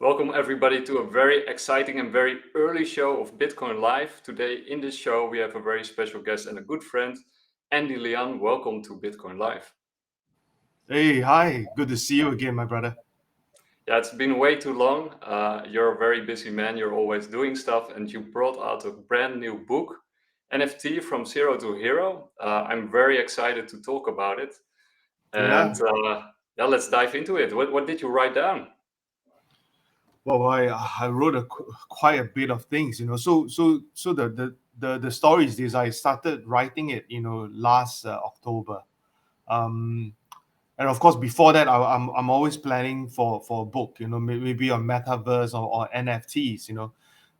Welcome everybody to a very exciting and very early show of Bitcoin Live. Today in this show we have a very special guest and a good friend, Anndy Lian. Welcome to Bitcoin Live. Hey, hi. Good to see you again, my brother. Yeah, it's been way too long. You're a very busy man. You're always doing stuff, and you brought out a brand new book, NFT from Zero to Hero. I'm very excited to talk about it. And Yeah. yeah, let's dive into it. What did you write down? Well, I wrote quite a bit of things, So the story is this. I started writing it, last October. Um, and of course, before that, I'm always planning for a book, maybe on Metaverse or NFTs,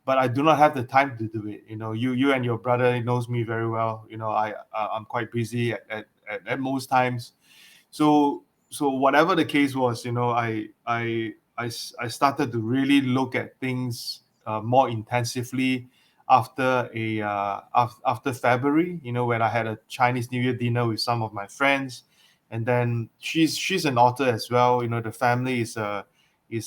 But I do not have the time to do it. You and your brother knows me very well. I'm quite busy at most times. So whatever the case was, I started to really look at things more intensively after after February, when I had a Chinese New Year dinner with some of my friends. And then she's an author as well. The family is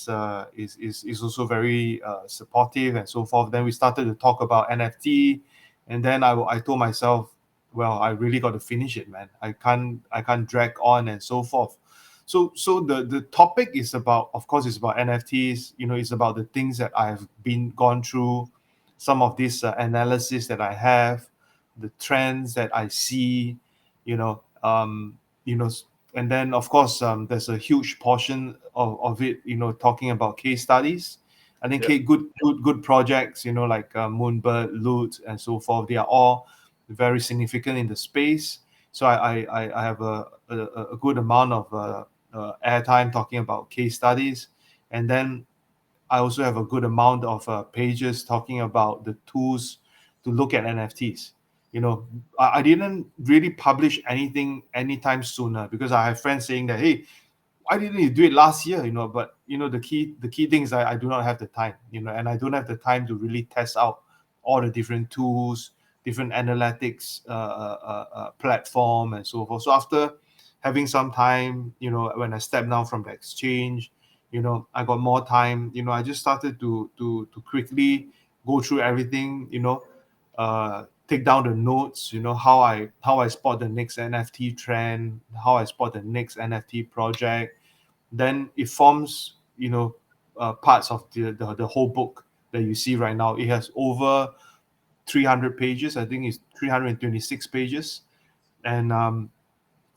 also very supportive and so forth. Then we started to talk about NFT, and then I told myself, well, I really got to finish it, man. I can't drag on and so forth. So the topic is about, of course, it's about NFTs. It's about the things that I've been gone through, some of this analysis that I have, the trends that I see, you know, um, you know, s- and then of course there's a huge portion of it, talking about case studies. I think Yeah. good projects, like Moonbird, Loot, and so forth. They are all very significant in the space. So I have a good amount of airtime talking about case studies, and then I also have a good amount of pages talking about the tools to look at NFTs. I didn't really publish anything anytime sooner because I have friends saying that, hey, why didn't you do it last year? But the key thing is I do not have the time, and I don't have the time to really test out all the different tools, different analytics platform and so forth. So after having some time, when I stepped down from the exchange, I got more time. I just started to quickly go through everything, take down the notes, how I spot the next NFT trend, how I spot the next NFT project. Then it forms, parts of the whole book that you see right now. It has over 300 pages. I think it's 326 pages. And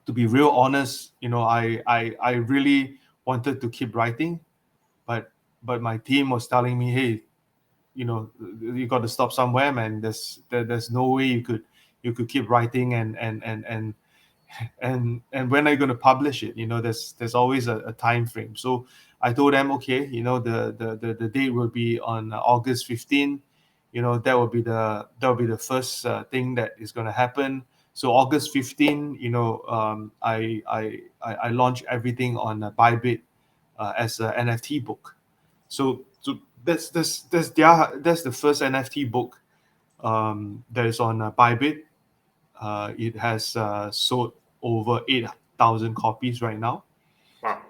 to be real honest, I really wanted to keep writing, but my team was telling me, hey, you got to stop somewhere, man. There's no way you could keep writing, and when are you going to publish it? There's always a time frame. So I told them, okay, the date will be on August 15. That will be the first thing that is going to happen. So August 15, I launched everything on Bybit as an NFT book. So that's the first NFT book that is on Bybit. It has sold over 8,000 copies right now Wow.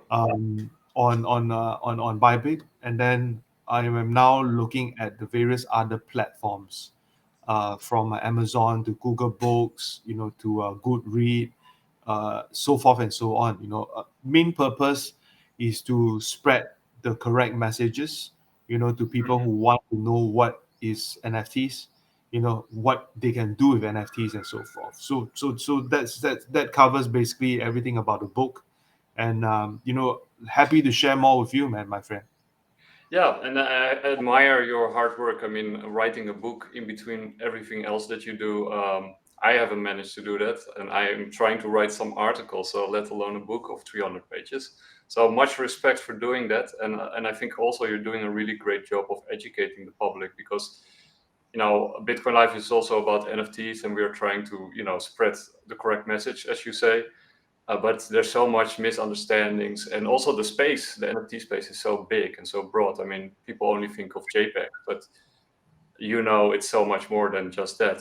on Bybit, and then I am now looking at the various other platforms, from Amazon to Google Books, to Goodread, so forth and so on. Main purpose is to spread the correct messages, to people Mhm. who want to know what is NFTs, what they can do with NFTs and so forth. So that covers basically everything about the book, and happy to share more with you, man, my friend. Yeah, and I admire your hard work. I mean, writing a book in between everything else that you do. I haven't managed to do that, and I am trying to write some articles, so let alone a book of 300 pages. So much respect for doing that, and I think also you're doing a really great job of educating the public because Bitcoin Life is also about NFTs, and we are trying to spread the correct message, as you say. But there's so much misunderstandings, and also the NFT space is so big and so broad. I mean, people only think of JPEG, but it's so much more than just that.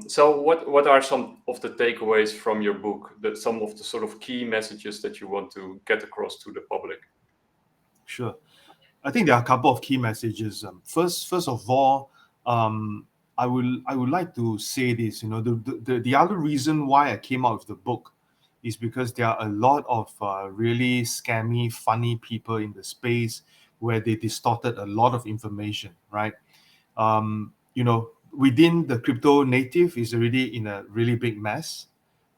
So, what are some of the takeaways from your book? That some of the sort of key messages that you want to get across to the public? Sure. I think there are a couple of key messages. First of all, I would like to say this. The other reason why I came out with the book is because there are a lot of really scammy, funny people in the space where they distorted a lot of information, right? Within the crypto native is already in a really big mess.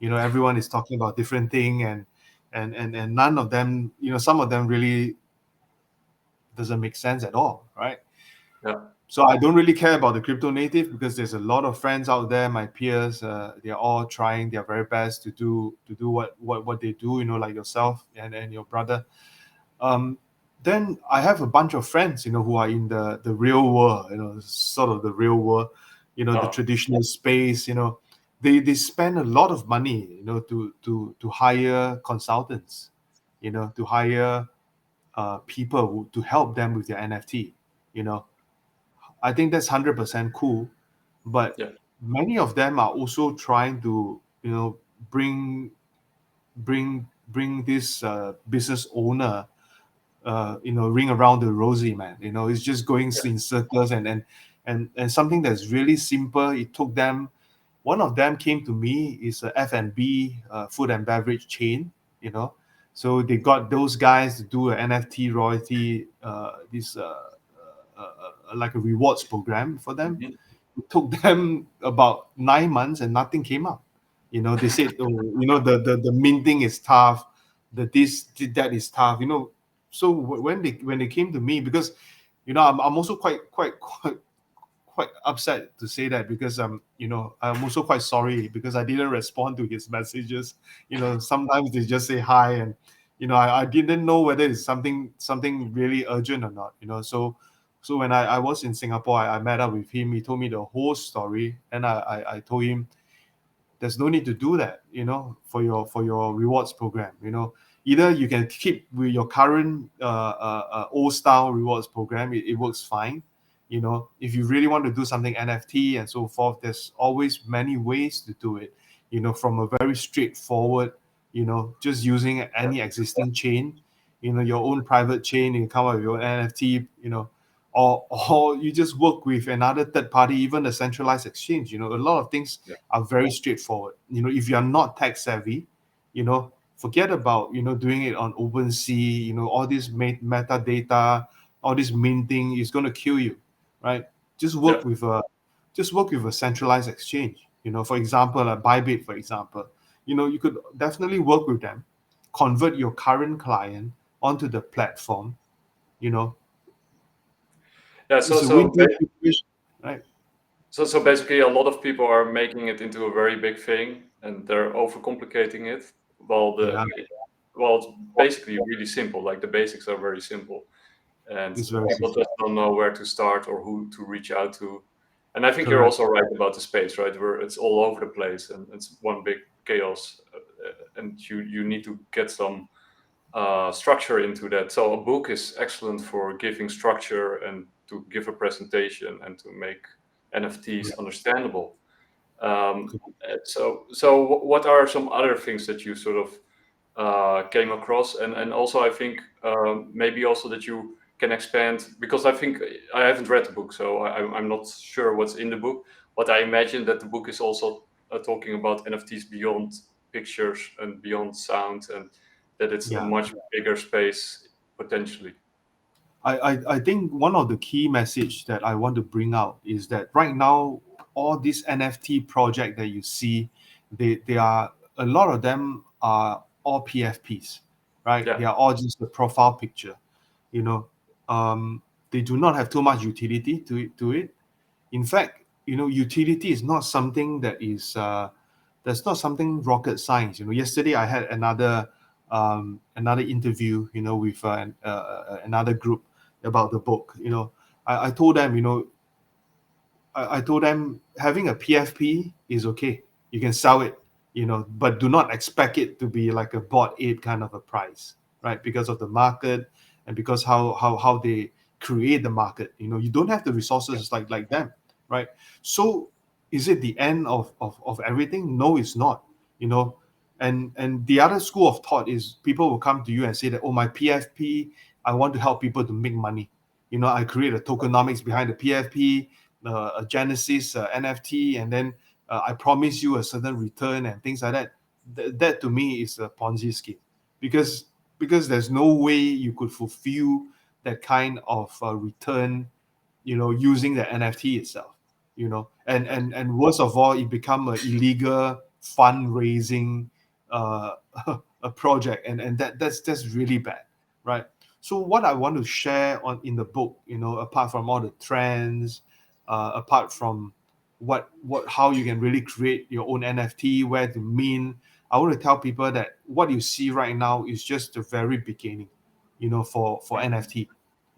Everyone is talking about different thing, and none of them, some of them really doesn't make sense at all, right? Yeah, So I don't really care about the crypto native because there's a lot of friends out there, my peers. They're all trying their very best to do what they do. Like yourself and your brother. Um, then I have a bunch of friends, who are in the real world. Sort of the real world. The oh, traditional space. They spend a lot of money. To hire consultants. To hire people to help them with their NFT. You know, I think that's 100% cool, but yeah, many of them are also trying to bring this business owner ring around the rosy, man. It's just going yeah, in circles, and something that's really simple. It took them. One of them came to me is a F&B, food and beverage chain. you know so they got those guys to do an NFT royalty, this like a rewards program for them. mhm, It took them about 9 months and nothing came up. They said, oh, the minting is tough, that is tough. So when they came to me, because I'm also quite upset to say that, because I'm also quite sorry because I didn't respond to his messages. Sometimes they just say hi, and I didn't know whether it's something really urgent or not. So when I was in Singapore, I met up with him. He told me the whole story, and I told him there's no need to do that, for your rewards program. Either you can keep with your current old style rewards program. It works fine. If you really want to do something NFT and so forth, there's always many ways to do it. From a very straightforward, just using yeah, any existing chain, your own private chain. You can come up with your own NFT. Or you just work with another third party, even a centralized exchange. A lot of things yeah, are very straightforward. If you're not tech savvy, forget about doing it on OpenSea. All this metadata, all this minting is going to kill you, right? Just yeah, work with a just work with a centralized exchange. For example, a Bybit, for example. You could definitely work with them, convert your current client onto the platform. You know, yeah. it's So a so win-win situation, right? so basically, a lot of people are making it into a very big thing, and they're overcomplicating it. Well, Yeah, it's basically really simple. Like the basics are very simple, and it's very people simple. just don't know where to start or who to reach out to. And I think you're Correct. also right about the space, right? Where it's all over the place and it's one big chaos, and you need to get some structure into that. So a book is excellent for giving structure and to give a presentation and to make NFTs Yeah. understandable. So what are some other things that you sort of came across, and also I think maybe also that you can expand, because I think I haven't read the book, so I'm not sure what's in the book, but I imagine that the book is also talking about NFTs beyond pictures and beyond sound, and that it's a Yeah. much bigger space potentially. I think one of the key message that I want to bring out is that right now, all these NFT project that you see, they are, a lot of them are all PFPs, right? Yeah, They are all just a profile picture. You know, they do not have too much utility to it. In fact, utility is not something that's not something rocket science. Yesterday I had another interview, with another group about the book. I told them, I told them having a PFP is okay. You can sell it, but do not expect it to be like a bought ape kind of a price, right? Because of the market, and because how they create the market. You don't have the resources like them, right? So is it the end of everything? No, it's not. You know, and the other school of thought is people will come to you and say that, oh, my PFP I want to help people to make money. I create a tokenomics behind the PFP, a Genesis NFT, and then I promise you a certain return and things like that. That to me is a Ponzi scheme, because there's no way you could fulfill that kind of return, using the NFT itself, and worst of all, it become a illegal fundraising uh, a project, and that's really bad, right? So what I want to share on in the book, apart from all the trends, apart from what how you can really create your own NFT, where to mint, I want to tell people that what you see right now is just the very beginning, for NFT.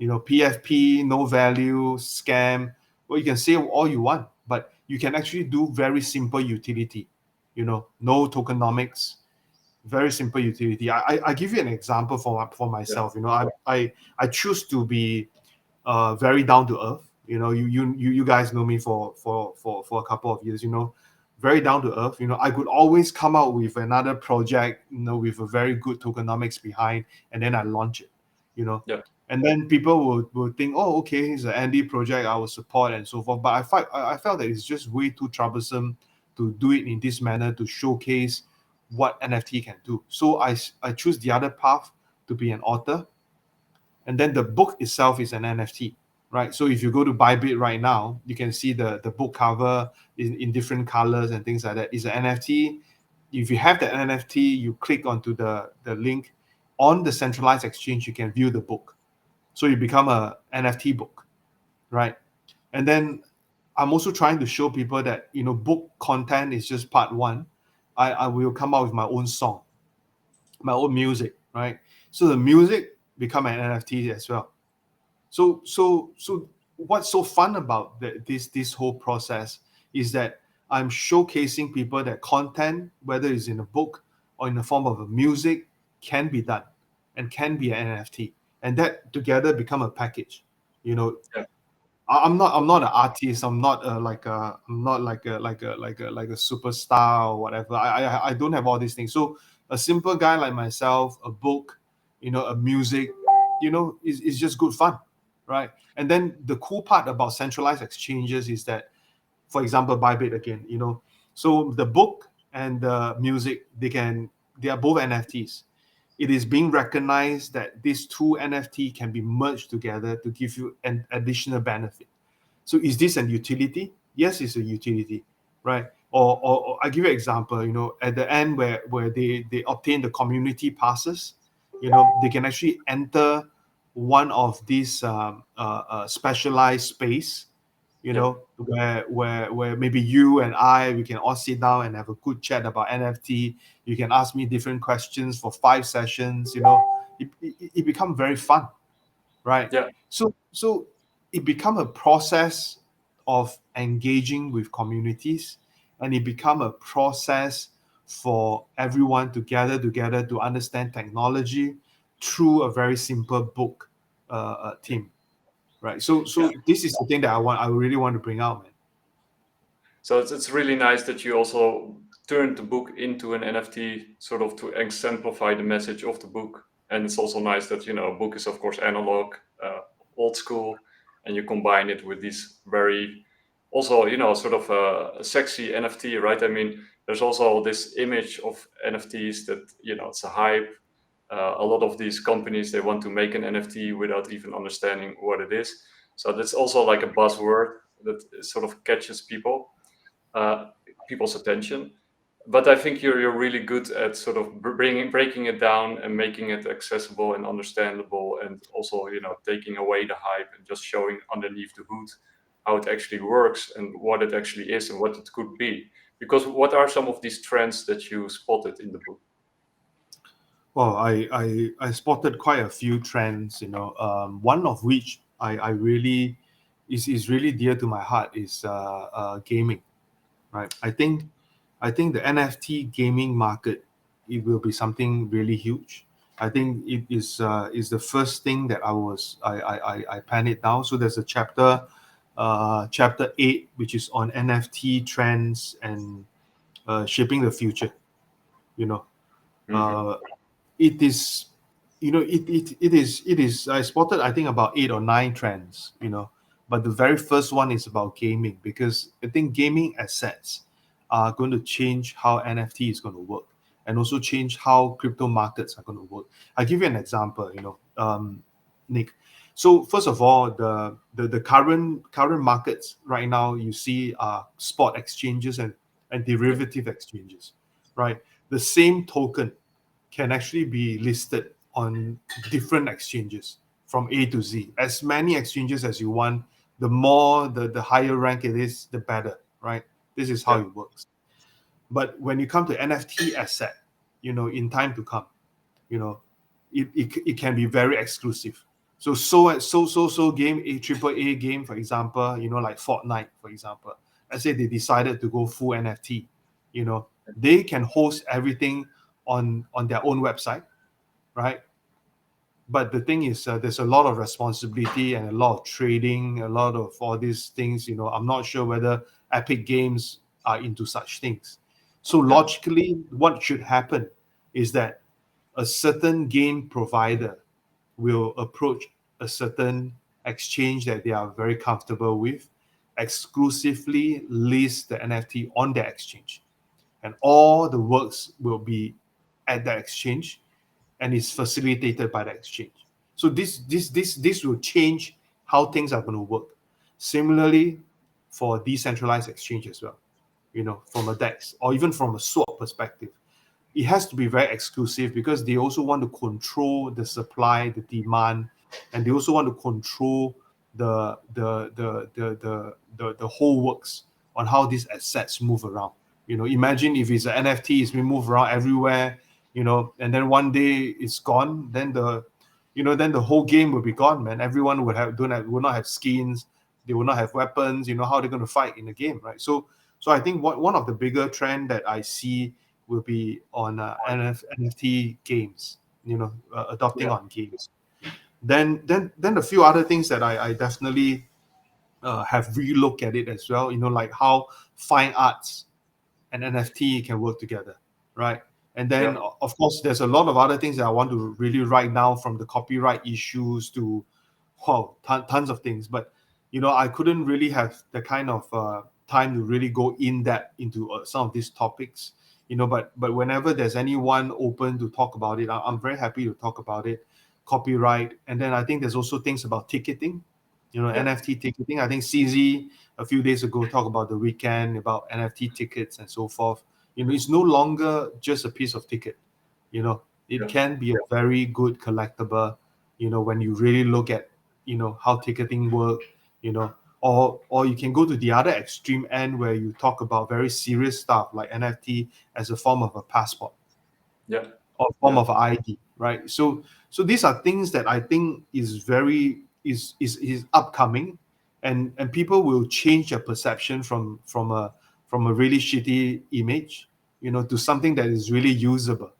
PFP, no value, scam. Well, you can say all you want, but you can actually do very simple utility. No tokenomics, very simple utility. I give you an example for Yeah. myself. I choose to be very down to earth. You guys know me for a couple of years. Very down to earth. I could always come out with another project, with a very good tokenomics behind, and then I launch it. You know, Yeah. and then people will think, oh, okay, it's an Andy project, I will support and so forth. But I felt that it's just way too troublesome to do it in this manner to showcase what NFT can do. So I choose the other path to be an author, and then the book itself is an NFT, right? So if you go to Bybit right now, you can see the book cover in different colors and things like that. It's an NFT. If you have the NFT, you click onto the link on the centralized exchange, you can view the book. So you become a NFT book, right? And then I'm also trying to show people that book content is just part one. I will come out with my own song, my own music, right? So the music become an NFT as well. So what's so fun about this whole process is that I'm showcasing people that content, whether it's in a book or in the form of a music, can be done and can be an NFT, and that together become a package. You know, Yeah. I'm not an artist. I'm not like a superstar or whatever. I don't have all these things. So a simple guy like myself, a book, a music, is just good fun, right? And then the cool part about centralized exchanges is that, for example, Bybit again, so the book and the music, they are both NFTs. It is being recognized that these two NFT can be merged together to give you an additional benefit. So is this an utility? Yes, it's a utility, right? Or I give you an example, at the end where they obtain the community passes, they can actually enter one of these specialized space, Yeah. where maybe you and we can all sit down and have a good chat about NFT. You can ask me different questions for 5 sessions. It become very fun, right? Yeah. So it become a process of engaging with communities, and it become a process for everyone to gather together to understand technology through a very simple book theme, right? So Yeah. this is the thing that I really want to bring out, man. So it's really nice that you also turned the book into an NFT, sort of to exemplify the message of the book. And it's also nice that a book is of course analog, old school, and you combine it with these very, also sort of a sexy NFT, right? I mean, there's also this image of NFTs that it's a hype. A lot of these companies, they want to make an NFT without even understanding what it is. So that's also like a buzzword that sort of catches uh, people's attention. But I think you're really good at sort of breaking it down and making it accessible and understandable, and also taking away the hype and just showing underneath the hood how it actually works and what it actually is and what it could be. Because what are some of these trends that you spotted in the book? Well, I spotted quite a few trends, one of which I really is really dear to my heart is gaming, right? I think the NFT gaming market, it will be something really huge. I think it is the first thing that I pen it down. So there's a chapter 8, which is on NFT trends and shaping the future. You know, Hmm. uh, it is it is I spotted, I think, about 8 or 9 trends, but the very first one is about gaming, because I think gaming assets are going to change how NFT is going to work, and also change how crypto markets are going to work. I'll give you an example, Nick. So first of all, the current markets right now, you see, are spot exchanges and Yeah. derivative exchanges, right? The same token can actually be listed on different exchanges from A to Z. As many exchanges as you want, the more, the higher rank it is, the better, right? This is how Yeah. it works. But when you come to NFT asset, in time to come, you know, it can be very exclusive. So game, a triple A game, for example, like Fortnite, for example. Let's say they decided to go full NFT, they can host everything on their own website, right? But the thing is, there's a lot of responsibility and a lot of trading, a lot of all these things. I'm not sure whether Epic Games are into such things. So Yeah. logically, what should happen is that a certain game provider will approach a certain exchange that they are very comfortable with, exclusively list the NFT on their exchange, and all the works will be at that exchange, and is facilitated by the exchange. So this will change how things are going to work. Similarly, for decentralized exchange as well, from a DEX or even from a swap perspective, it has to be very exclusive, because they also want to control the supply, the demand, and they also want to control the whole works on how these assets move around. Imagine if it's an NFT, it's been moved around everywhere, and then one day it's gone, then the whole game will be gone, man. Everyone will not have skins, they will not have weapons. How are they going to fight in the game, right? So I think one of the bigger trend that I see will be on NFT games, adopting Yeah. on games. Then a few other things that I definitely have relooked at it as well. Like how fine arts and NFT can work together, right? And then, Yeah. of course, there's a lot of other things that I want to really write down, from the copyright issues to, wow, tons of things. But I couldn't really have the kind of time to really go in depth into some of these topics. But whenever there's anyone open to talk about it, I'm very happy to talk about it. Copyright, and then I think there's also things about ticketing, Yeah. NFT ticketing. I think CZ a few days ago talked about the weekend, about NFT tickets and so forth. It's no longer just a piece of ticket. It Yeah. can be a very good collectible, when you really look at, how ticketing work, you know, or you can go to the other extreme end, where you talk about very serious stuff like NFT as a form of a passport Yeah. or form Yeah. of ID, right? So these are things that I think is upcoming, and people will change their perception from a really shitty image, to something that is really usable,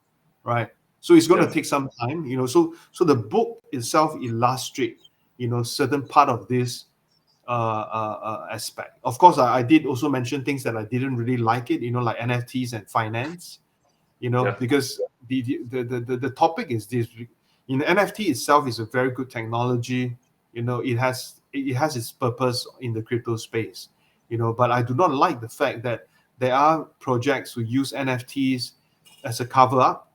right? So it's going to Yeah. take some time, so the book itself illustrate, certain part of this aspect. Of course, I did also mention things that I didn't really like it, like NFTs and finance, Yeah. because the topic is this. NFT itself is a very good technology. It has its purpose in the crypto space, but I do not like the fact that there are projects who use NFTs as a cover up.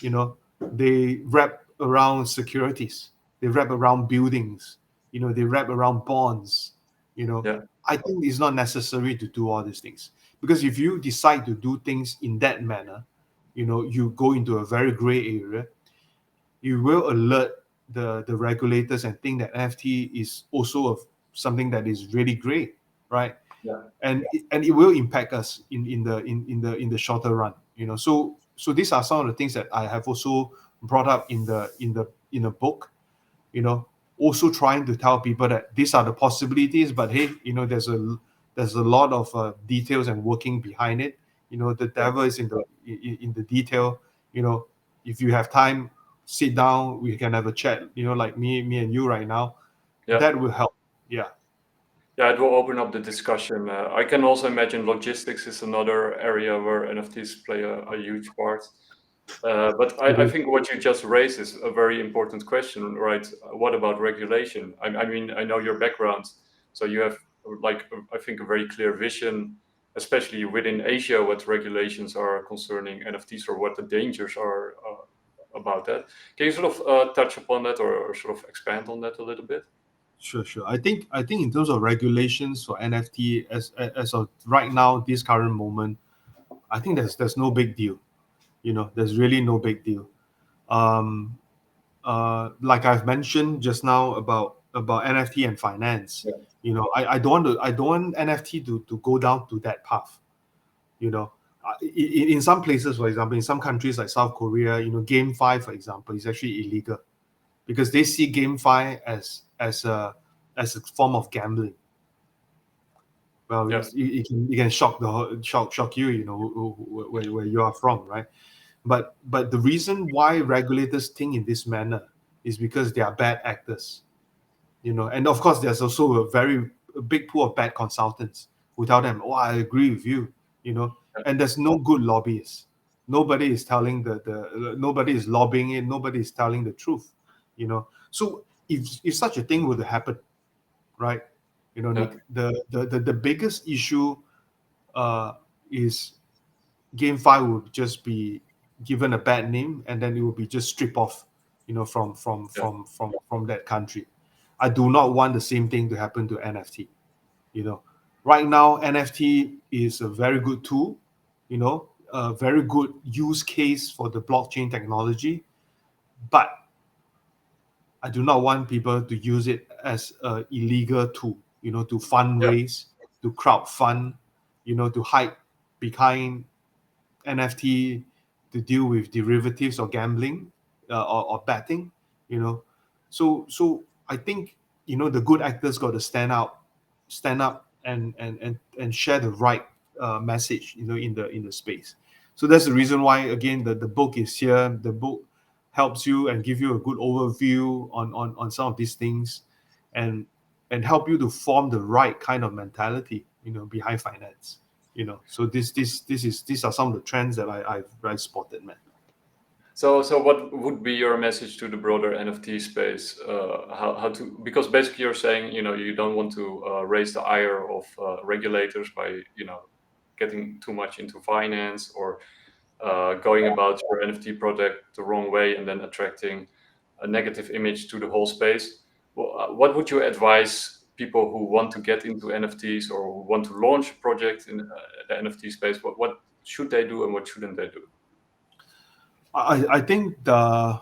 They wrap around securities, they wrap around buildings, they wrap around bonds. you know Yeah. I think it's not necessary to do all these things, because if you decide to do things in that manner, you go into a very gray area. You will alert the regulators and think that NFT is also something that is really gray, right? Yeah. And it will impact us in the shorter run. So these are some of the things that I have also brought up in the book. Also trying to tell people that these are the possibilities, but hey, there's a lot of details and working behind it. The Yeah. devil is in the detail. you know if you have time, sit down, we can have a chat, like me and you right now. Yeah. That will help. Yeah. Yeah, it will open up the discussion. I can also imagine logistics is another area where NFTs play a huge part. But It I is. think what you just raised is a very important question, right? What about regulation? I mean, I know your background, so you have like I think a very clear vision, especially within Asia, what regulations are concerning NFTs or what the dangers are about that. Can you sort of touch upon that or sort of expand on that a little bit? Sure, sure. I think in terms of regulations for NFT, as of right now, this current moment, I think there's no big deal. There's really no big deal. Um, like I've mentioned just now about NFT and finance. Yeah, I don't want NFT to go down to that path. You know, in some places, for example, in some countries like South Korea, GameFi, for example, is actually illegal because they see GameFi as a form of gambling. Well, yeah, it can shock you, where you are from, right? But the reason why regulators think in this manner is because they are bad actors, and of course there's also a big pool of bad consultants who tell them, oh, I agree with you, you know yeah, and there's no good lobbyists. Nobody is telling nobody is lobbying it, nobody is telling the truth. So if such a thing were to happen, right, yeah, Nick, the biggest issue uh is GameFi would just be given a bad name, and then it will be just stripped off, yeah, from that country. I do not want the same thing to happen to NFT. You know, right now NFT is a very good tool, a very good use case for the blockchain technology, but I do not want people to use it as a illegal tool, to yeah, fundraise, to crowd fund, to hide behind NFT to deal with derivatives or gambling, or betting, you know. So I think the good actors got to stand up and share the right message, in the space. So that's the reason why, again, the book is here. The book helps you and give you a good overview on some of these things, and help you to form the right kind of mentality, behind finance. So these are some of the trends that I've spotted, man. So what would be your message to the broader NFT space? How to, because basically you're saying, you don't want to raise the ire of regulators by, getting too much into finance or going about your NFT project the wrong way and then attracting a negative image to the whole space. Well, what would you advise people who want to get into NFTs or who want to launch a project in the NFT space? What should they do and what shouldn't they do? I think uh,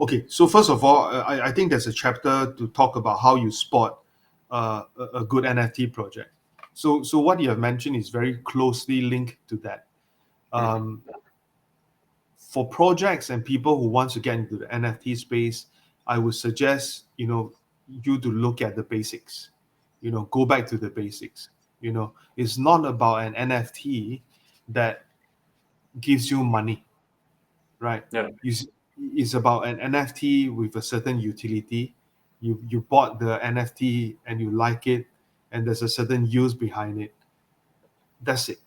okay. So first of all, I think there's a chapter to talk about how you spot a good NFT project. So what you have mentioned is very closely linked to that. Mhm. Um, for projects and people who want to get into the NFT space, I would suggest you to look at the basics. Go back to the basics. It's not about an NFT that gives you money, right? Yeah, You, it's about an NFT with a certain utility. You bought the NFT and you like it, and there's a certain use behind it. That's it.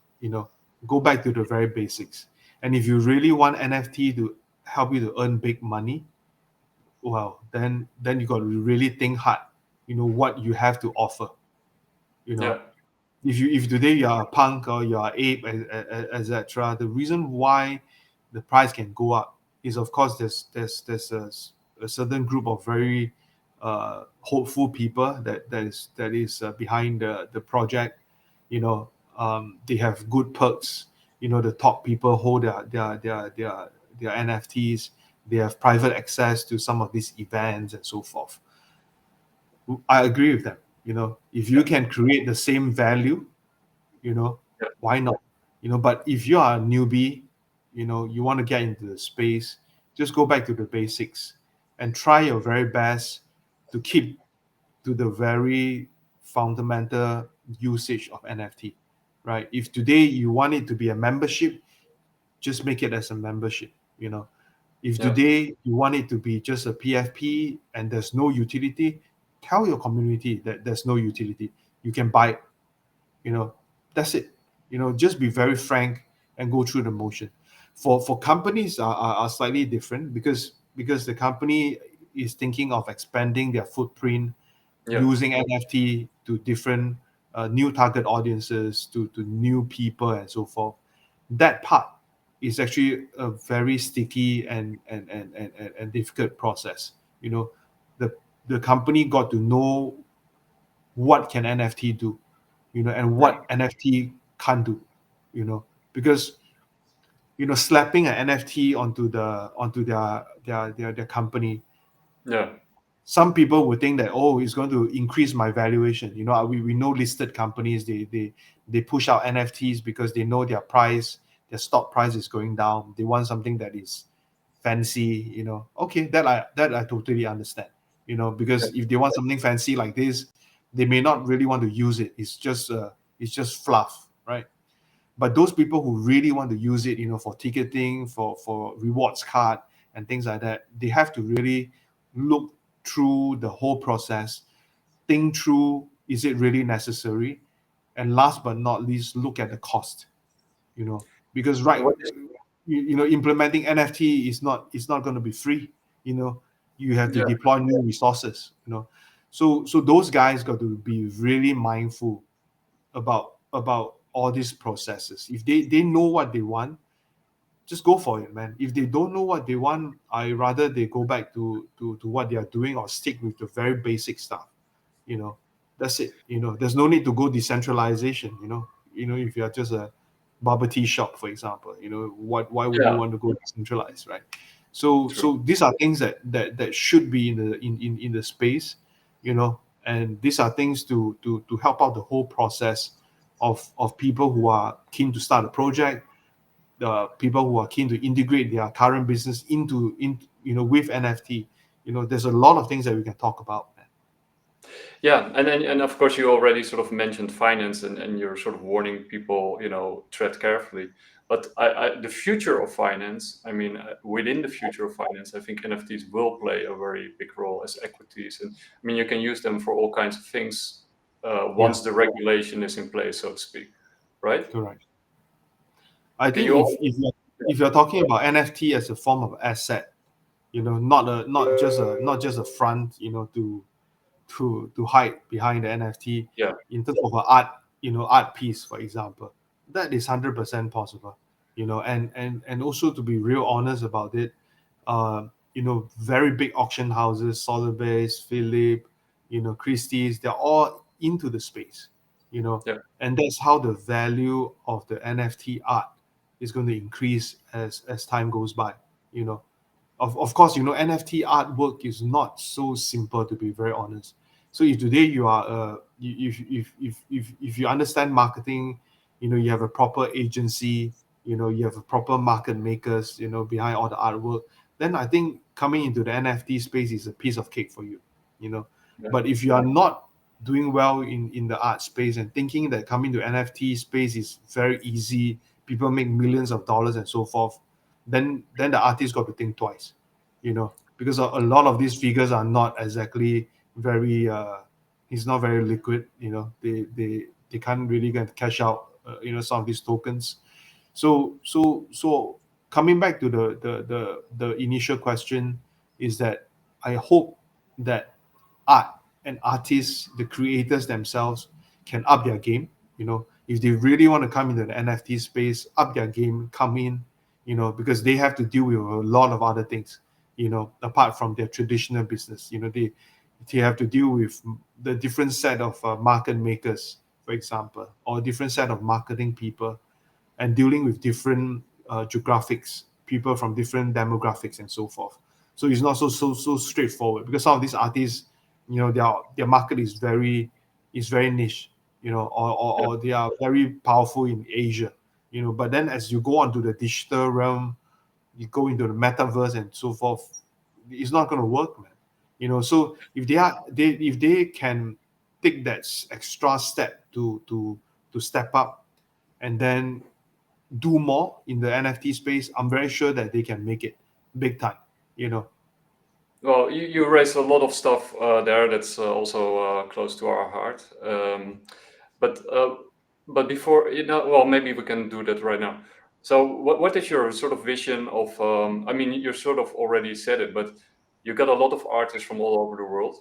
Go back to the very basics. And if you really want NFT to help you to earn big money, well, then you got to really think hard. What you have to offer. You yeah, know, if today you are a punk or you are ape, etc. The reason why the price can go up is, of course, there's a certain group of very hopeful people that is behind the project. They have good perks. The top people hold their NFTs. They have private access to some of these events and so forth. I agree with them. If you yeah, can create the same value, you know yeah, why not? But if you are a newbie, you want to get into the space, just go back to the basics and try your very best to keep to the very fundamental usage of NFT, right? If today you want it to be a membership, just make it as a membership. If yeah, today you want it to be just a PFP and there's no utility, tell your community that there's no utility. You can buy it. you know that's it. Just be very frank and go through the motion. For companies are slightly different because the company is thinking of expanding their footprint Yeah. using NFT to different new target audiences, to new people and so forth. That part is actually a very sticky and difficult process. You know, the the company got to know what can NFT do, and Yeah. what NFT can't do, because slapping an NFT onto their company, Yeah. some people would think that, oh, it's going to increase my valuation. We know listed companies, they push out NFTs because they know their stock price is going down. They want something that is fancy. Okay, that I totally understand. Yeah. Because if they want something fancy like this, they may not really want to use it. It's just fluff, right? But those people who really want to use it, for ticketing, for rewards card and things like that, they have to really look through the whole process, think through, is it really necessary, and last but not least, look at the cost. Because right, What is implementing NFT is not going to be free. you know you have to yeah. deploy new resources. So those guys got to be really mindful about all these processes. If they know what they want, just go for it, man. If they don't know what they want, I rather they go back to what they are doing, or stick with the very basic stuff. you know that's it. There's no need to go decentralization. If you're just a bubble tea shop, for example, why would you Yeah. want to go decentralized, right? so True. so these are things that should be in the space. And these are things to help out the whole process of people who are keen to start a project, the people who are keen to integrate their current business with NFT. There's a lot of things that we can talk about, man. Yeah, and of course you already sort of mentioned finance, and you're sort of warning people, tread carefully. But the future of finance, I mean, within the future of finance, I think NFTs will play a very big role as equities, and I mean you can use them for all kinds of things Yeah, once the regulation is in place, so to speak, right? correct. I Can think you if also? if you're, if you're talking about NFT as a form of asset, not just a front, to hide behind the NFT, Yeah, in terms of an art piece, for example, that is 100% possible. And also, to be real honest about it, very big auction houses, Sotheby's, Philip, Christie's, they're all into the space. yeah, And that's how the value of the NFT art is going to increase as time goes by. You know, of course, NFT artwork is not so simple, to be very honest. So if today you are if you understand marketing, you have a proper agency, you have a proper market makers, behind all the artwork, then I think coming into the NFT space is a piece of cake for you. you know yeah, but if you are not doing well in the art space, and thinking that coming to NFT space is very easy, people make millions of dollars and so forth, then the artist got to think twice. Because a lot of these figures are not exactly very it's not very liquid. They can't really get cash out some of these tokens. So coming back to the initial question, is that I hope that art and artists, the creators themselves, can up their game. If they really want to come into the NFT space, up their game, come in. Because they have to deal with a lot of other things. Apart from their traditional business. They have to deal with the different set of market makers, for example, or different set of marketing people, and dealing with different geographics, people from different demographics and so forth. So it's not so straightforward, because some of these artists, their market is very niche, yeah. or they are very powerful in Asia. But then as you go on to the digital realm, you go into the metaverse and so forth, it's not going to work, man. So if they can take that extra step to step up, and then do more in the NFT space, I'm very sure that they can make it big time. You know, Well, you raised a lot of stuff there that's also close to our heart. But before, well, maybe we can do that right now. So what is your sort of vision of, I mean, you sort of already said it, but you got a lot of artists from all over the world.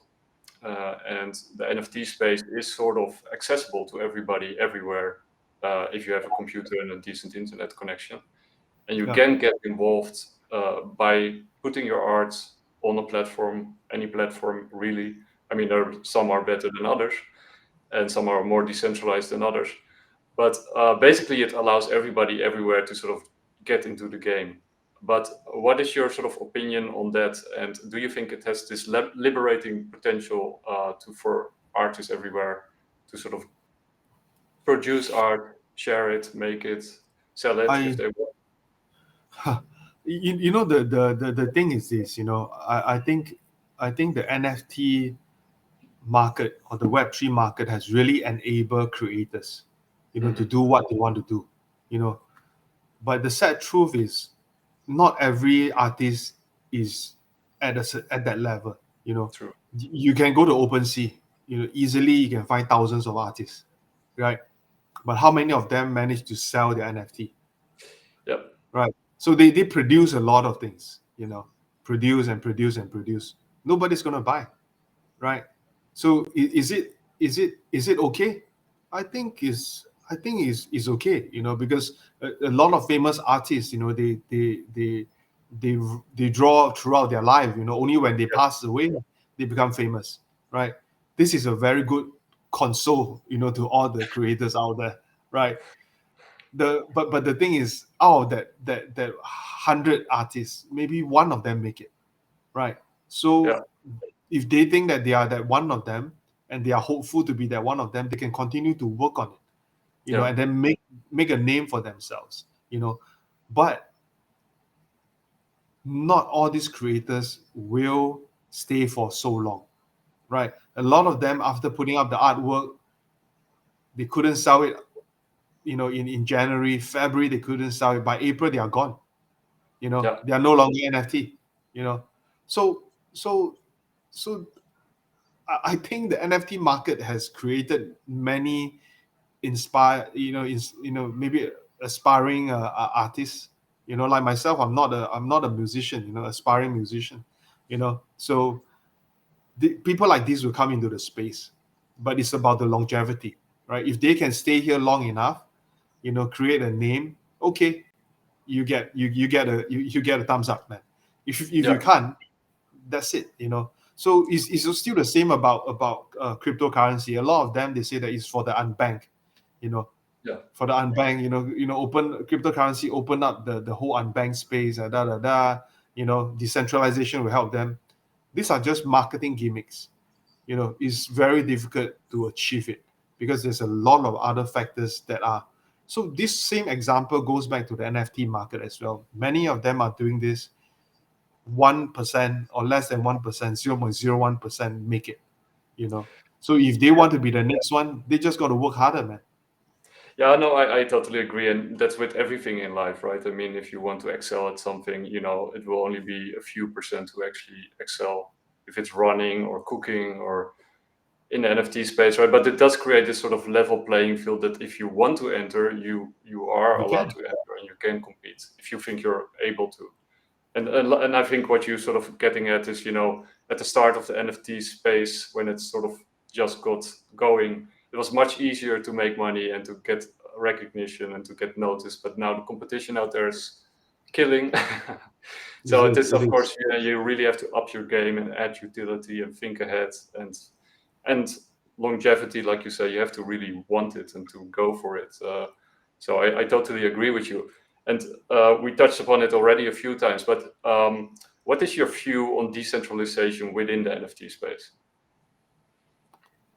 And the NFT space is sort of accessible to everybody everywhere if you have a computer and a decent internet connection. And you Yeah. can get involved by putting your art on a platform, any platform really. I mean, some are better than others, and some are more decentralized than others. But basically, it allows everybody everywhere to sort of get into the game. But what is your sort of opinion on that? And do you think it has this liberating potential for artists everywhere to sort of produce art, share it, make it, sell it if I they want? you know the thing is this, I think the NFT market or the Web3 market has really enabled creators, to Hmm. do what they want to do, you know. But the sad truth is, not every artist is at that level. True. You can go to OpenSea, easily you can find thousands of artists, right? But how many of them manage to sell their NFT, Yep. right? So they produce a lot of things, produce and produce and produce. Nobody's gonna buy, right? So is it okay? I think is okay, because a lot of famous artists, they they draw throughout their life. Only when they Yep. pass away they become famous, right? This is a very good console, to all the creators out there, right? But the thing is, out of that 100 artists, maybe one of them make it, right? Yeah. So if they think that they are that one of them, and they are hopeful to be that one of them, they can continue to work on it, Yeah. and then make a name for themselves, but not all these creators will stay for so long, right? A lot of them, after putting up the artwork, they couldn't sell it, in January, February, they couldn't sell it. By April, they are gone. Yeah. They are no longer NFT. So so so I think the NFT market has created many inspire maybe aspiring artists, like myself. I'm not a musician, aspiring musician, so people like this will come into the space. But it's about the longevity, right? If they can stay here long enough, create a name, okay, you get a thumbs up, man. If Yeah. you can't, that's it. So it's still the same about cryptocurrency. A lot of them, they say that it's for the unbanked, you know Yeah. for the unbanked, open cryptocurrency, open up the whole unbanked space, da da da. Decentralization will help them. These are just marketing gimmicks. It's very difficult to achieve it, because there's a lot of other factors that are. So this same example goes back to the NFT market as well. Many of them are doing this 1% or less than 1%, 0.01% make it. So if they want to be the next one, they just got to work harder, man. Yeah, no, I totally agree. And that's with everything in life, right? I mean, if you want to excel at something, it will only be a few percent to actually excel if it's running or cooking or in the NFT space, right? But it does create this sort of level playing field that if you want to enter, you are You allowed can. to enter and you can compete if you think you're able to. And I think what you sort of getting at is, at the start of the NFT space, when it sort of just got going, it was much easier to make money and to get recognition and to get noticed. But now the competition out there is killing. So it is, It of is. course, you really have to up your game and add utility and think ahead and longevity, like you say, you have to really want it and to go for it. So I totally agree with you. And we touched upon it already a few times, but what is your view on decentralization within the NFT space?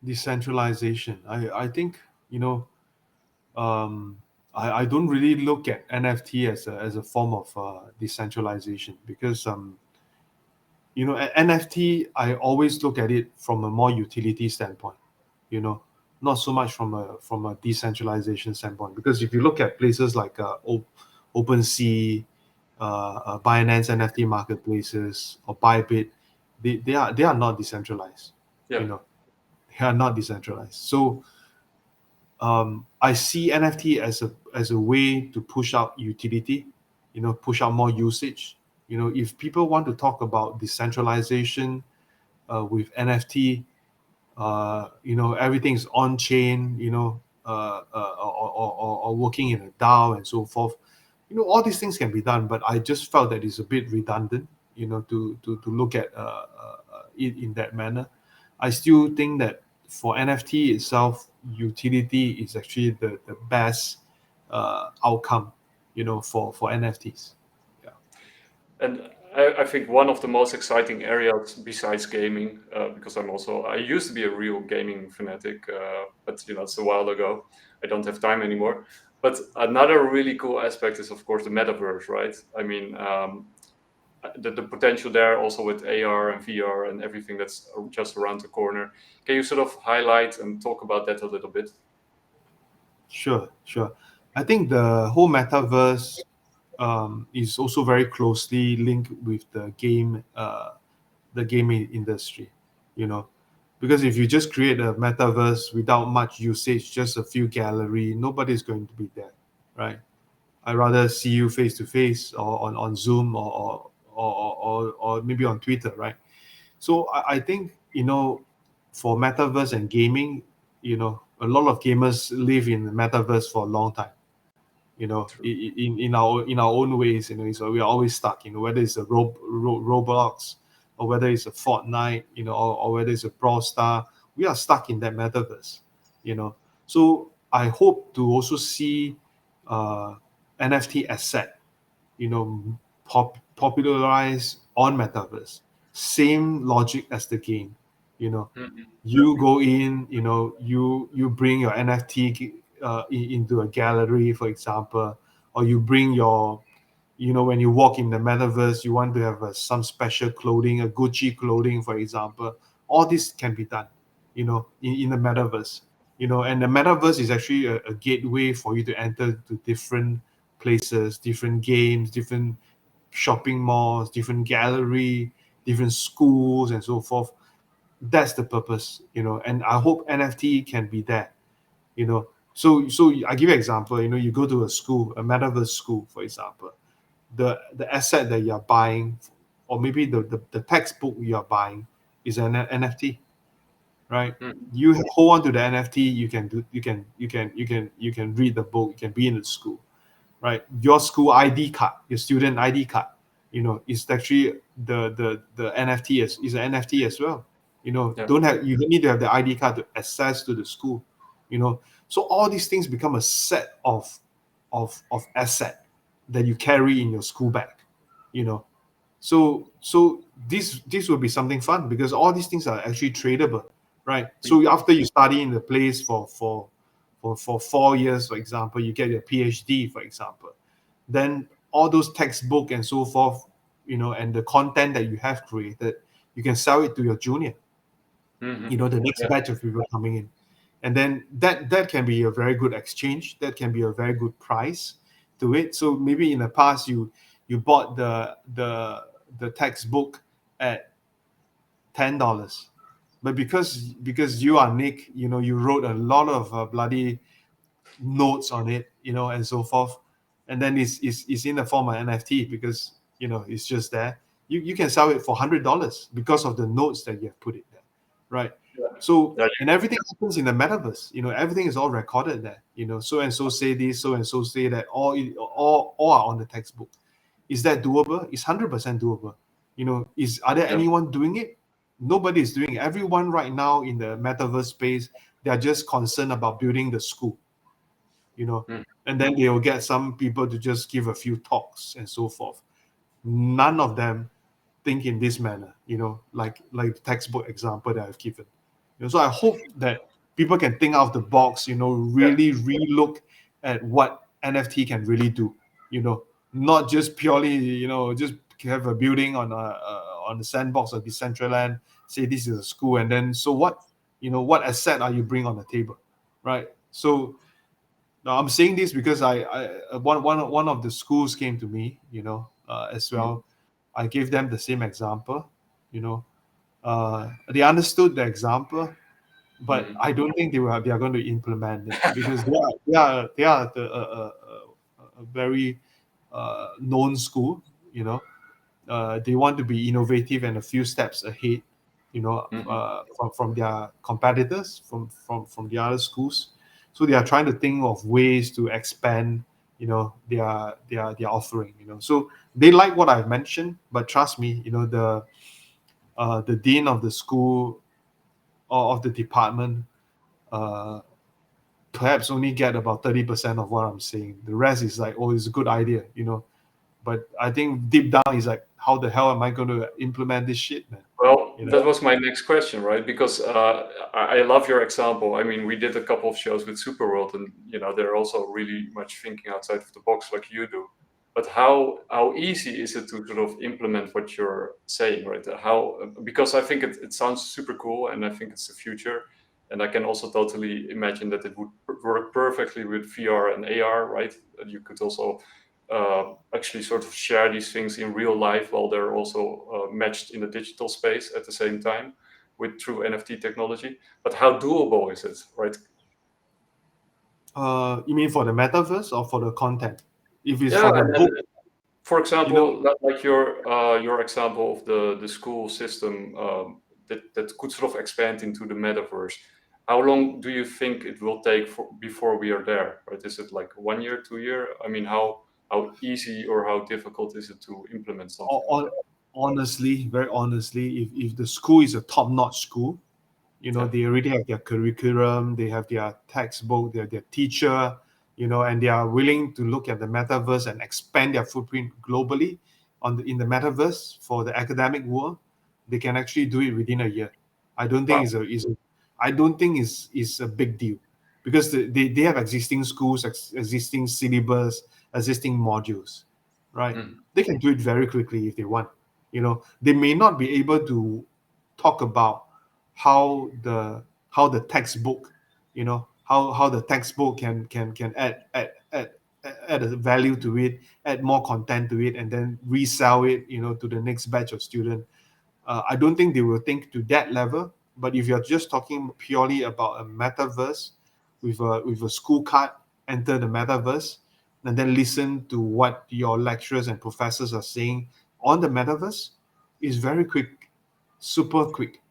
Decentralization. I think, um, I don't really look at NFT as a form of decentralization, because NFT, I always look at it from a more utility standpoint, you know, not so much from a decentralization standpoint. Because if you look at places like OpenSea, Binance NFT marketplaces, or Bybit, they are not decentralized, Yeah. they are not decentralized. So I see NFT as a way to push out utility, push out more usage. If people want to talk about decentralization with NFT, everything is on chain, or working in a DAO and so forth. All these things can be done, but I just felt that it's a bit redundant, to look at it in that manner. I still think that for NFT itself, utility is actually the best outcome, for NFTs. Yeah. And I think one of the most exciting areas besides gaming, because I used to be a real gaming fanatic, but it's a while ago. I don't have time anymore. But another really cool aspect is, of course, the metaverse, right? I mean, the potential there also with AR and VR and everything that's just around the corner. Can you sort of highlight and talk about that a little bit? Sure, sure. I think the whole metaverse is also very closely linked with the gaming industry, you know, because if you just create a metaverse without much usage, just a few gallery, nobody's going to be there, right? I rather see you face to face or on Zoom or maybe on Twitter, right? So I think for metaverse and gaming, a lot of gamers live in the metaverse for a long time. True. In our own ways, so we are always stuck. Whether it's a Roblox or whether it's a Fortnite, or whether it's a Brawl Star, we are stuck in that metaverse. You know, so I hope to also see uh, NFT asset popularized on metaverse. Same logic as the game. You know, Mhm. you go in, you bring your NFT into a gallery, for example, or you bring your, when you walk in the metaverse, you want to have some special clothing, a Gucci clothing, for example. All this can be done, in the Yeah. metaverse. And the metaverse is actually a gateway for you to enter to different places, different games, different shopping malls, different gallery, different schools, and so forth. That's the purpose, and I hope NFT can be there. So I give you an example. You go to a school, a metaverse school, for example. The asset that you're buying, or maybe the textbook you're buying, is an NFT, right? Mhm. You hold on to the NFT. You can read the book. You can be in the school, right? Your school ID card, your student ID card, is actually the NFT is an NFT as well. Yeah. Don't have you need to have the ID card to access to the school. So all these things become a set of asset that you carry in your school bag. You know, so this will be something fun because all these things are actually tradable, right? So after you study in the place for 4 years, for example, you get your PhD, for example, then all those textbook and so forth, and the content that you have created, you can sell it to your junior, Mhm. the next Yeah. batch of people coming in. And then that can be a very good exchange, that can be a very good price to it. So maybe in the past you bought the textbook at $10, but because you are Nick, you wrote a lot of bloody notes on it, and so forth, and then it's in the form of NFT because it's just there. You can sell it for $100 because of the notes that you have put it there, right? So, Yeah. and everything happens in the metaverse. Everything is all recorded there. So and so say this, so and so say that. All are on the textbook. Is that doable? It's 100% doable. Is Are there Yeah. anyone doing it? Nobody is doing it. Everyone right now in the metaverse space, they are just concerned about building the school, you know, Mhm. and then they will get some people to just give a few talks and so forth. None of them think in this manner, like the textbook example that I've given. So I hope that people can think out of the box, Yeah. really relook at what NFT can really do, not just purely, just have a building on the sandbox of Decentraland, say this is a school, and then so what? What asset are you bring on the table, right? So now I'm saying this because one of the schools came to me, as Mhm. well. I gave them the same example, they understood the example, but Mhm. I don't think they are going to implement it because they are a very known school. You know, they want to be innovative and a few steps ahead. You know, Mhm. from their competitors, from the other schools. So they are trying to think of ways to expand. You know, their offering. You know, so they like what I've mentioned, but trust me, you know, the dean of the school or of the department uh, perhaps only get about 30% of what I'm saying. The rest is like, oh, it's a good idea, you know. But I think deep down, he's like, how the hell am I going to implement this shit, man? Well, You know. that was my next question, right? Because I love your example. I mean, we did a couple of shows with Superworld, and they're also really much thinking outside of the box, like you do. But how easy is it to sort of implement what you're saying, right? How Because I think it sounds super cool, and I think it's the future, and I can also totally imagine that it would work perfectly with VR and AR, right? That you could also actually sort of share these things in real life while they're also matched in the digital space at the same time with true NFT technology. But how doable is it, right? You mean for the metaverse or for the content? If it's Yeah, for the and then, book, for you know, example, like your example of the school system that could sort of expand into the metaverse. How long do you think it will take before we are there? Right? Is it like 1 year, 2 year? I mean, how easy or how difficult is it to implement something like on, honestly, very honestly, if the school is a top-notch school, you know, that? they already have their curriculum, they have their textbook, their teacher, you know, and they are willing to look at the metaverse and expand their footprint globally in the metaverse for the academic world. They can actually do it within a year. I don't think Wow. I don't think is a big deal because they have existing schools, existing syllabus, existing modules, right? Mm. They can do it very quickly if they want. You know, they may not be able to talk about how the textbook, you know, how the textbook can add a value to it, add more content to it, and then resell it, you know, to the next batch of student. I don't think they will think to that level. But if you're just talking purely about a metaverse with a school card, enter the metaverse, and then listen to what your lecturers and professors are saying on the metaverse, is very quick, super quick.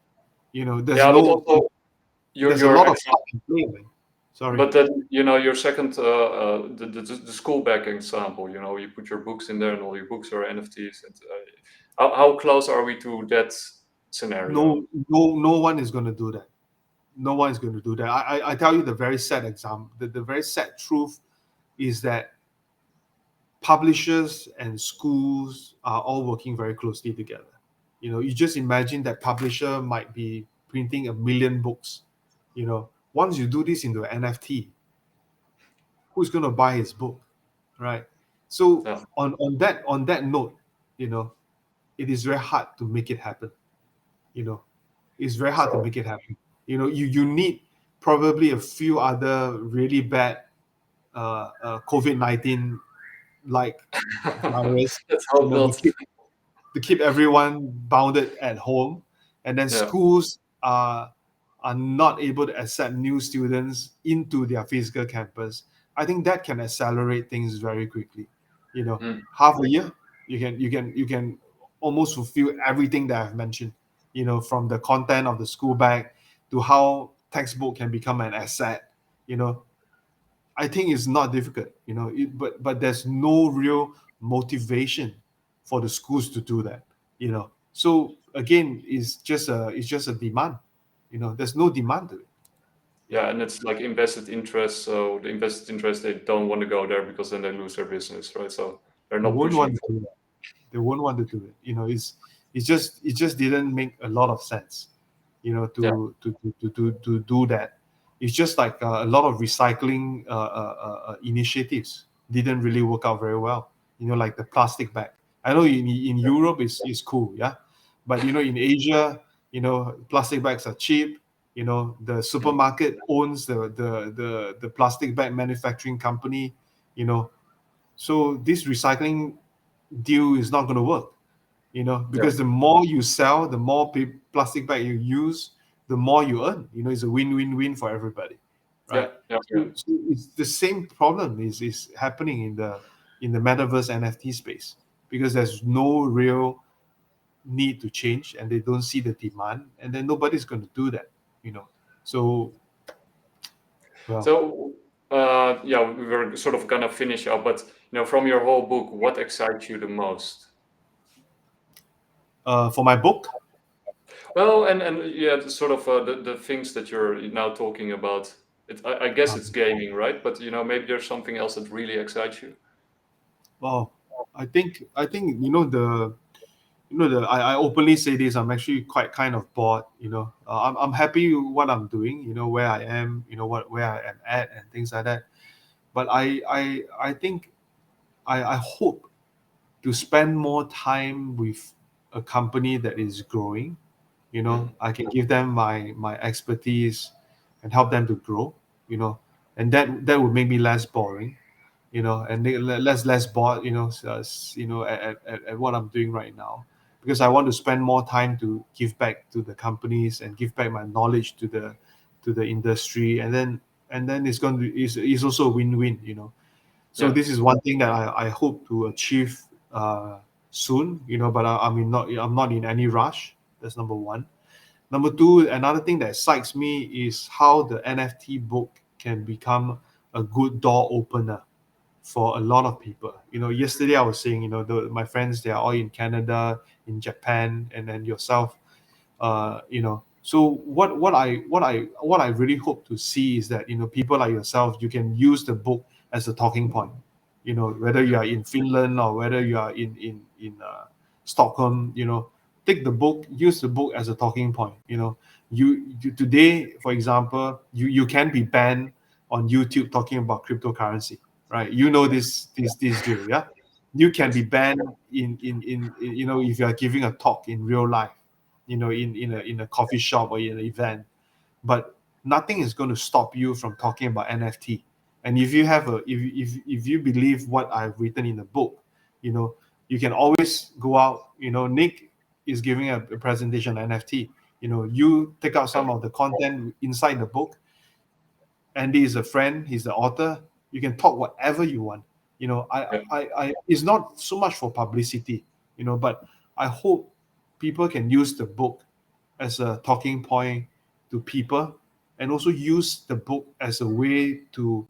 You know, Yeah, but also there's a your lot of example, plug and play, man. Sorry. but then your second the school bag example. You put your books in there, and all your books are NFTs. And how close are we to that scenario? No one is going to do that. No one is going to do that. I tell you the very sad example. The very sad truth is that publishers and schools are all working very closely together. You know, you just imagine that publisher might be printing 1 million books. You know, once you do this into an NFT, who's going to buy his book, right? So Yeah. on that note, you know, it is very hard to make it happen. You know, it's very hard to So make it happen. You know, you need probably a few other really bad COVID-19 like virus, let's you hope know, not. to keep everyone bounded at home, and then Yeah. schools are not able to accept new students into their physical campus. I think that can accelerate things very quickly. You know, Mm. half a year, you can almost fulfill everything that I've mentioned. You know, from the content of the school bag to how textbook can become an asset. You know, I think it's not difficult, you know, but there's no real motivation for the schools to do that, you know. So again, it's just a demand, you know. There's no demand to it. Yeah, Yeah, and it's like invested interest. So the invested interest, they don't want to go there because then they lose their business, right? So they're they not won't pushing want to for. do that. They won't want to do it. You know, it just didn't make a lot of sense, you know, Yeah. to do that. It's just like a lot of recycling initiatives didn't really work out very well. You know, like the plastic bag. I know in Europe is cool, yeah, but you know in Asia, you know, plastic bags are cheap. You know, the Mm. supermarket owns the plastic bag manufacturing company. You know, so this recycling deal is not going to work, you know, Yeah. because the more you sell, the more plastic bag you use, the more you earn. It's a win-win-win for everybody, Yeah, right? yeah, yeah. So it's the same problem is happening in the metaverse NFT space, because there's no real need to change, and they don't see the demand, and then nobody's going to do that. So, well, So, yeah, we were sort of gonna finish up, but from your whole book, what excites you the most? for my book. Well, and yeah, the sort of the things that you're now talking about. I guess it's gaming, right? But maybe there's something else that really excites you. Well, I think I openly say this. I'm actually quite kind of bored. I'm happy with what I'm doing. Where I am. Where I am at, and things like that. But I think I hope to spend more time with a company that is growing. Mm. I can give them my expertise and help them to grow. You know, and that would make me less boring. And less bored, at what I'm doing right now, because I want to spend more time to give back to the companies and give back my knowledge to the industry, and then it's also a win-win. So Yeah, this is one thing that I hope to achieve uh, soon. But I'm not in any rush. That's number one. Number two, another thing that excites me is how the NFT book can become a good door opener for a lot of people. Yesterday I was saying, my friends, they are all in Canada, in Japan, and then yourself. So what I really hope to see is that people like yourself, you can use the book as a talking point. Whether you are in Finland or whether you are in Stockholm. Take the book, use the book as a talking point. You today, for example, you can be banned on YouTube talking about cryptocurrency, right? This drill, yeah. You can be yes, banned in if you are giving a talk in real life, in a coffee shop or in an event. But nothing is going to stop you from talking about NFT. And if you have a if you believe what I've written in the book, you know you can always go out. Nick is giving a presentation on NFT. You take out yeah, some of the content inside the book. Andy is a friend, he's the author. You can talk whatever you want. yeah, It's not so much for publicity, but I hope people can use the book as a talking point to people, and also use the book as a way to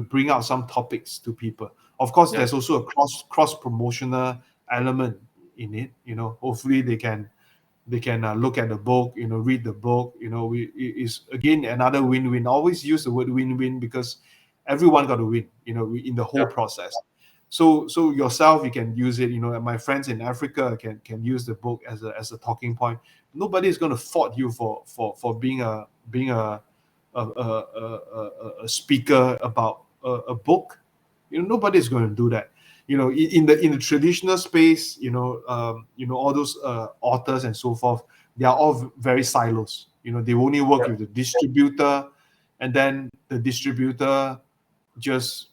bring out some topics to people. Of course, yeah, there's also a cross promotional element in it. Hopefully they can look at the book, read the book. Is again another win-win. Always use the word win-win, because everyone got to win, in the yeah, whole process. So yourself, you can use it. And my friends in Africa can use the book as a talking point. Nobody is going to fault you for being a speaker about a book. Nobody's going to do that. In the traditional space, all those authors and so forth, they are all very silos. They only work yeah, with the distributor, and then the distributor just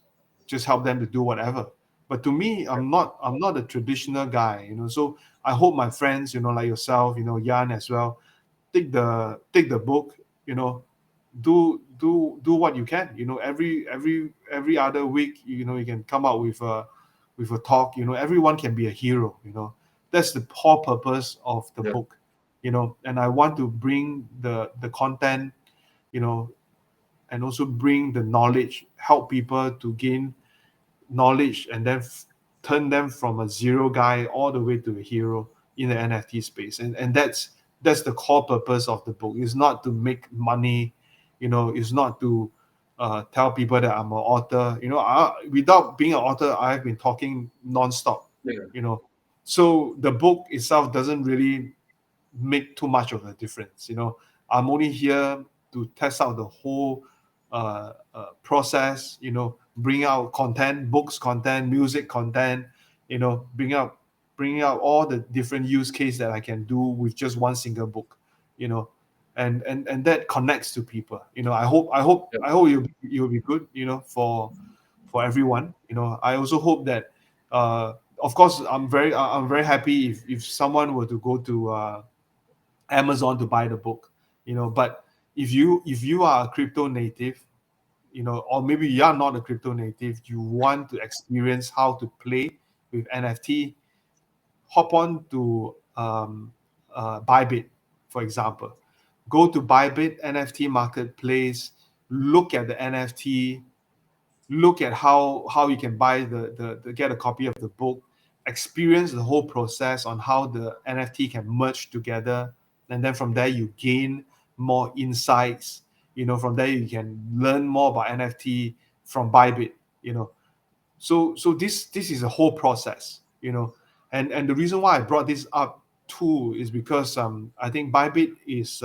just help them to do whatever. But to me, I'm not a traditional guy. So I hope my friends, like yourself, Jan as well, take the book. Do what you can. Every other week, you can come out with a talk. Everyone can be a hero. That's the whole purpose of the yeah, book. And I want to bring the content, you know and also bring the knowledge, help people to gain knowledge, and then turn them from a zero guy all the way to a hero in the NFT space. And that's the core purpose of the book. It's not to make money. It's not to tell people that I'm an author. Without being an author, I've been talking nonstop. yeah, You know, so the book itself doesn't really make too much of a difference. I'm only here to test out the whole process. Bring out content, books content, music content. Bring out all the different use case that I can do with just one single book. You know, and that connects to people. I hope you'll be good. For everyone. I also hope that. Of course, I'm very happy if someone were to go to Amazon to buy the book, but if you are a crypto native, or maybe you are not a crypto native, you want to experience how to play with NFT, hop on to Bybit, for example. Go to Bybit NFT marketplace, look at the NFT, look at how you can buy the get a copy of the book, experience the whole process on how the NFT can merge together, and then from there you gain more insights. From there you can learn more about NFT from Bybit. So this is a whole process. And the reason why I brought this up too is because I think Bybit is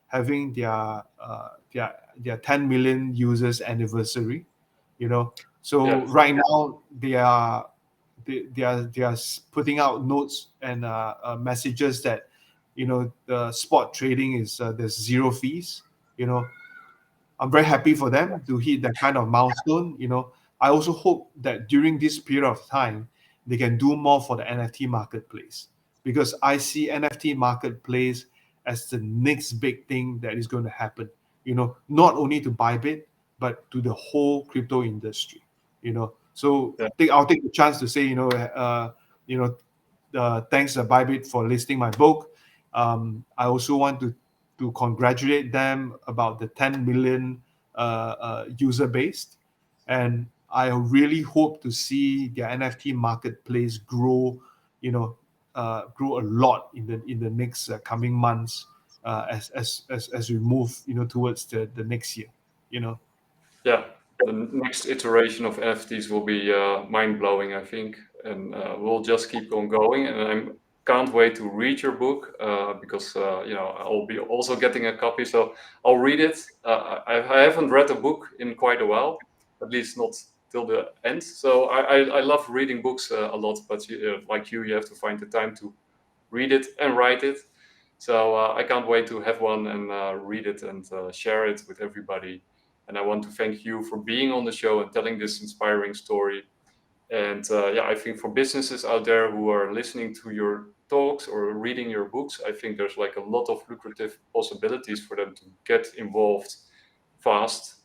having their 10 million users anniversary. Yeah, So right now they are putting out notes and messages that the spot trading is there's zero fees. you know I'm very happy for them to hit that kind of milestone. I also hope that during this period of time, they can do more for the NFT marketplace, because I see NFT marketplace as the next big thing that is going to happen. Not only to Bybit, but to the whole crypto industry. So yeah, I'll take the chance to say, you know, thanks Bybit for listing my book. I also want to congratulate them about the 10 million user base, and I really hope to see their NFT marketplace grow, grow a lot in the next coming months, as we move, towards the next year. You know. yeah. The next iteration of NFTs will be mind blowing, I think, and we'll just keep on going. And I can't wait to read your book because I'll be also getting a copy, so I'll read it. I haven't read a book in quite a while, at least not till the end. So I love reading books a lot, but like you have to find the time to read it and write it. So I can't wait to have one and read it and share it with everybody. And I want to thank you for being on the show and telling this inspiring story. And I think for businesses out there who are listening to your talks or reading your books, I think there's like a lot of lucrative possibilities for them to get involved fast.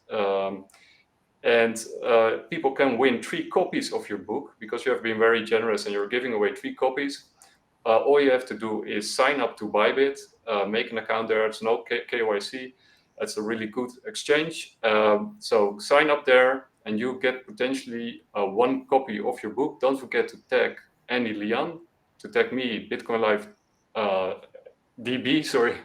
And people can win 3 copies of your book because you have been very generous and you're giving away 3 copies. All you have to do is sign up to Bybit, make an account there. It's no KYC. It's a really good exchange. So sign up there and you get potentially 1 copy of your book. Don't forget to tag Anndy Lian, to tag me, Bitcoinlive uh, DB, sorry,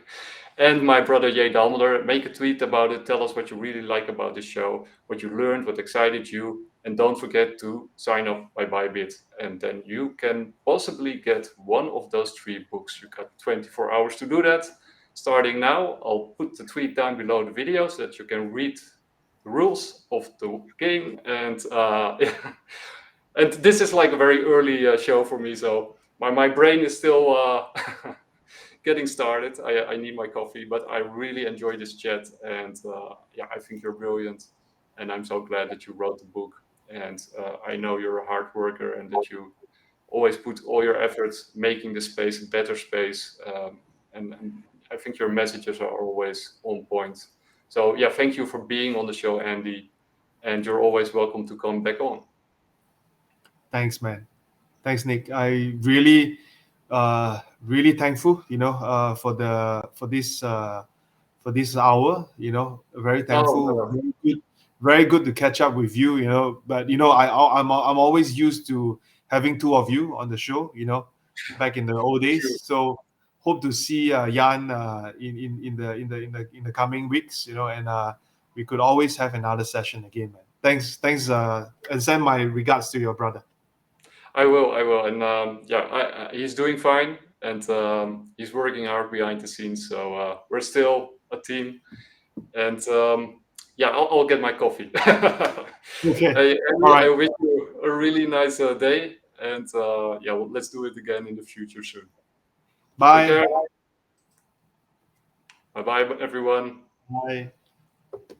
and my brother Jay Dalmler. Make a tweet about it. Tell us what you really like about the show, what you learned, what excited you. And don't forget to sign up by Bybit. And then you can possibly get one of those 3 books. You got 24 hours to do that. Starting now, I'll put the tweet down below the video so that you can read the rules of the game. And and this is like a very early show for me. So my brain is still getting started. I need my coffee, but I really enjoy this chat, and I think you're brilliant, and I'm so glad that you wrote the book. And I know you're a hard worker, and that you always put all your efforts making the space a better space. And I think your messages are always on point. So yeah, thank you for being on the show, Andy, and you're always welcome to come back on. Thanks, man. Thanks, Nick. I really thankful, for this hour. Very Oh thankful. no, Very good to catch up with you. But I'm always used to having two of you on the show. Back in the old days. shoot. So hope to see Jan in the coming weeks. And we could always have another session again, man. Thanks, and send my regards to your brother. I will, and he's doing fine, and he's working hard behind the scenes. So we're still a team, and I'll get my coffee. Okay. Hey, All Andy, I right. wish you a really nice day, and well, let's do it again in the future soon. Take Bye. care. Bye bye, everyone. Bye.